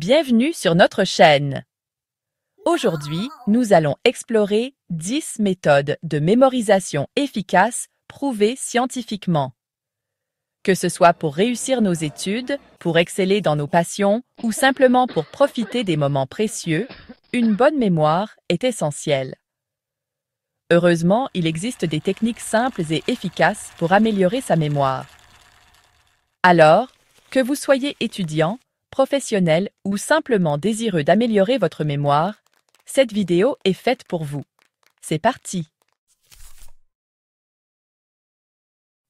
Bienvenue sur notre chaîne. Aujourd'hui, nous allons explorer 10 méthodes de mémorisation efficaces prouvées scientifiquement. Que ce soit pour réussir nos études, pour exceller dans nos passions ou simplement pour profiter des moments précieux, une bonne mémoire est essentielle. Heureusement, il existe des techniques simples et efficaces pour améliorer sa mémoire. Alors, que vous soyez étudiant, professionnel ou simplement désireux d'améliorer votre mémoire, cette vidéo est faite pour vous. C'est parti!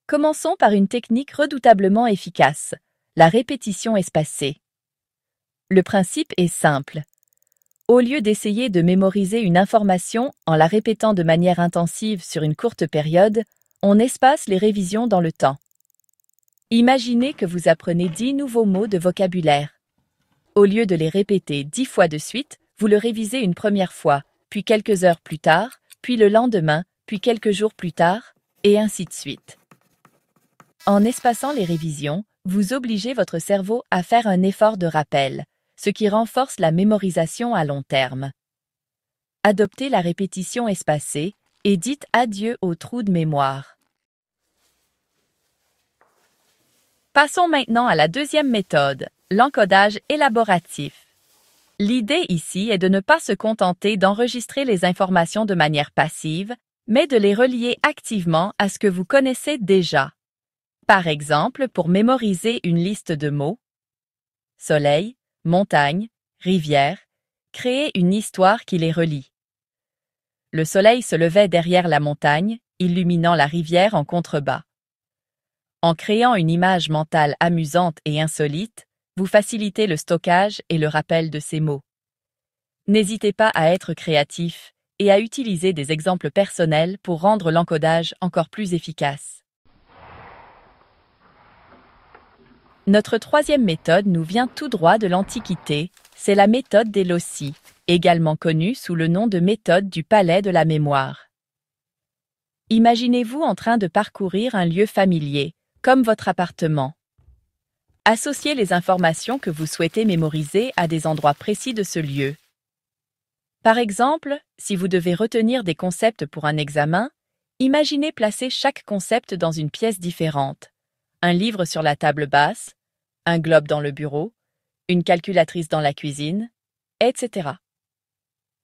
Commençons par une technique redoutablement efficace, la répétition espacée. Le principe est simple. Au lieu d'essayer de mémoriser une information en la répétant de manière intensive sur une courte période, on espace les révisions dans le temps. Imaginez que vous apprenez 10 nouveaux mots de vocabulaire. Au lieu de les répéter 10 fois de suite, vous le révisez une première fois, puis quelques heures plus tard, puis le lendemain, puis quelques jours plus tard, et ainsi de suite. En espaçant les révisions, vous obligez votre cerveau à faire un effort de rappel, ce qui renforce la mémorisation à long terme. Adoptez la répétition espacée et dites adieu aux trous de mémoire. Passons maintenant à la deuxième méthode, l'encodage élaboratif. L'idée ici est de ne pas se contenter d'enregistrer les informations de manière passive, mais de les relier activement à ce que vous connaissez déjà. Par exemple, pour mémoriser une liste de mots, soleil, montagne, rivière, créez une histoire qui les relie. Le soleil se levait derrière la montagne, illuminant la rivière en contrebas. En créant une image mentale amusante et insolite, vous facilitez le stockage et le rappel de ces mots. N'hésitez pas à être créatif et à utiliser des exemples personnels pour rendre l'encodage encore plus efficace. Notre troisième méthode nous vient tout droit de l'Antiquité, c'est la méthode des loci, également connue sous le nom de méthode du palais de la mémoire. Imaginez-vous en train de parcourir un lieu familier, comme votre appartement. Associez les informations que vous souhaitez mémoriser à des endroits précis de ce lieu. Par exemple, si vous devez retenir des concepts pour un examen, imaginez placer chaque concept dans une pièce différente. Un livre sur la table basse, un globe dans le bureau, une calculatrice dans la cuisine, etc.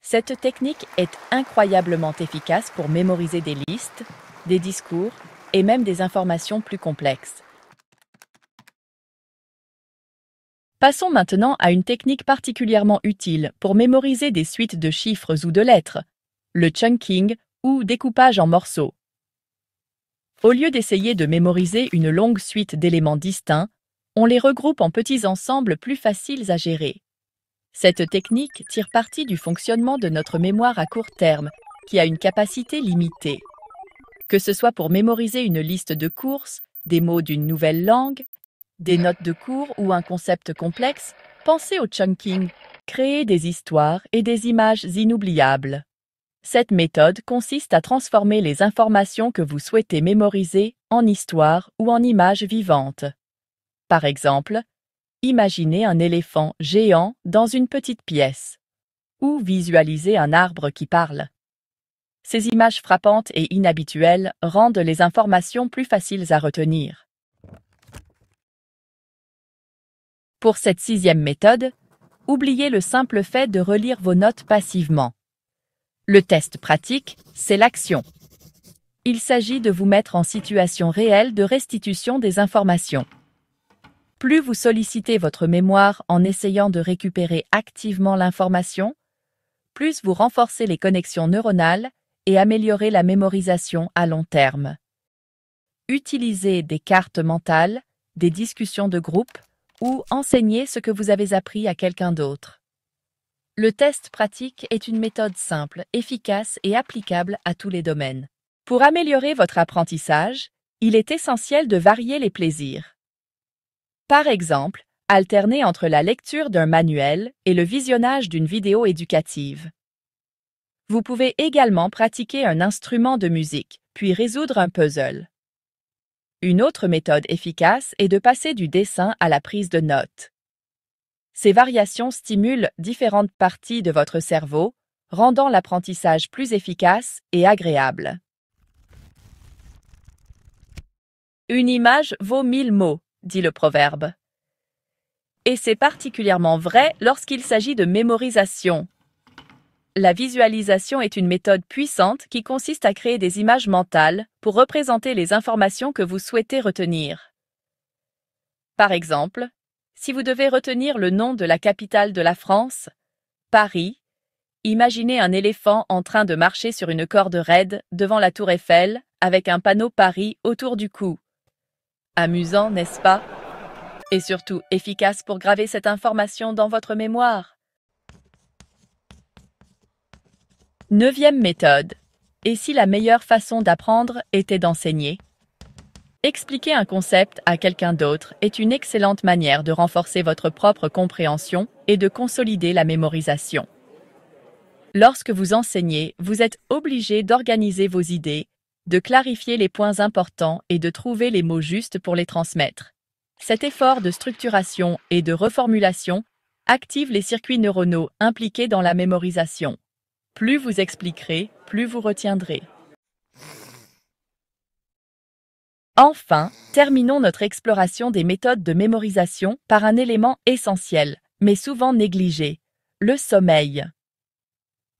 Cette technique est incroyablement efficace pour mémoriser des listes, des discours et même des informations plus complexes. Passons maintenant à une technique particulièrement utile pour mémoriser des suites de chiffres ou de lettres, le chunking ou découpage en morceaux. Au lieu d'essayer de mémoriser une longue suite d'éléments distincts, on les regroupe en petits ensembles plus faciles à gérer. Cette technique tire parti du fonctionnement de notre mémoire à court terme, qui a une capacité limitée. Que ce soit pour mémoriser une liste de courses, des mots d'une nouvelle langue, des notes de cours ou un concept complexe, pensez au chunking, créer des histoires et des images inoubliables. Cette méthode consiste à transformer les informations que vous souhaitez mémoriser en histoires ou en images vivantes. Par exemple, imaginez un éléphant géant dans une petite pièce, ou visualisez un arbre qui parle. Ces images frappantes et inhabituelles rendent les informations plus faciles à retenir. Pour cette sixième méthode, oubliez le simple fait de relire vos notes passivement. Le test pratique, c'est l'action. Il s'agit de vous mettre en situation réelle de restitution des informations. Plus vous sollicitez votre mémoire en essayant de récupérer activement l'information, plus vous renforcez les connexions neuronales et améliorez la mémorisation à long terme. Utilisez des cartes mentales, des discussions de groupe ou enseignez ce que vous avez appris à quelqu'un d'autre. Le test pratique est une méthode simple, efficace et applicable à tous les domaines. Pour améliorer votre apprentissage, il est essentiel de varier les plaisirs. Par exemple, alternez entre la lecture d'un manuel et le visionnage d'une vidéo éducative. Vous pouvez également pratiquer un instrument de musique, puis résoudre un puzzle. Une autre méthode efficace est de passer du dessin à la prise de notes. Ces variations stimulent différentes parties de votre cerveau, rendant l'apprentissage plus efficace et agréable. Une image vaut 1000 mots, dit le proverbe. Et c'est particulièrement vrai lorsqu'il s'agit de mémorisation. La visualisation est une méthode puissante qui consiste à créer des images mentales pour représenter les informations que vous souhaitez retenir. Par exemple, si vous devez retenir le nom de la capitale de la France, Paris, imaginez un éléphant en train de marcher sur une corde raide devant la tour Eiffel avec un panneau Paris autour du cou. Amusant, n'est-ce pas? Et surtout efficace pour graver cette information dans votre mémoire. 9e méthode. Et si la meilleure façon d'apprendre était d'enseigner? Expliquer un concept à quelqu'un d'autre est une excellente manière de renforcer votre propre compréhension et de consolider la mémorisation. Lorsque vous enseignez, vous êtes obligé d'organiser vos idées, de clarifier les points importants et de trouver les mots justes pour les transmettre. Cet effort de structuration et de reformulation active les circuits neuronaux impliqués dans la mémorisation. Plus vous expliquerez, plus vous retiendrez. Enfin, terminons notre exploration des méthodes de mémorisation par un élément essentiel, mais souvent négligé, le sommeil.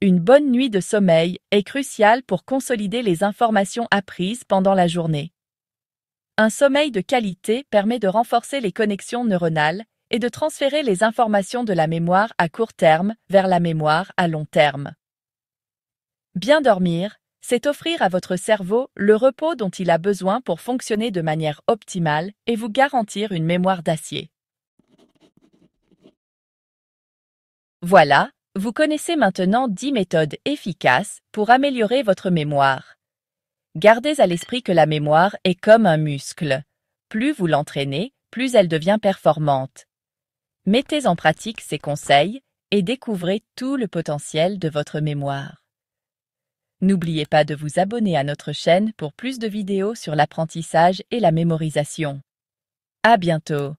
Une bonne nuit de sommeil est cruciale pour consolider les informations apprises pendant la journée. Un sommeil de qualité permet de renforcer les connexions neuronales et de transférer les informations de la mémoire à court terme vers la mémoire à long terme. Bien dormir, c'est offrir à votre cerveau le repos dont il a besoin pour fonctionner de manière optimale et vous garantir une mémoire d'acier. Voilà, vous connaissez maintenant 10 méthodes efficaces pour améliorer votre mémoire. Gardez à l'esprit que la mémoire est comme un muscle. Plus vous l'entraînez, plus elle devient performante. Mettez en pratique ces conseils et découvrez tout le potentiel de votre mémoire. N'oubliez pas de vous abonner à notre chaîne pour plus de vidéos sur l'apprentissage et la mémorisation. À bientôt!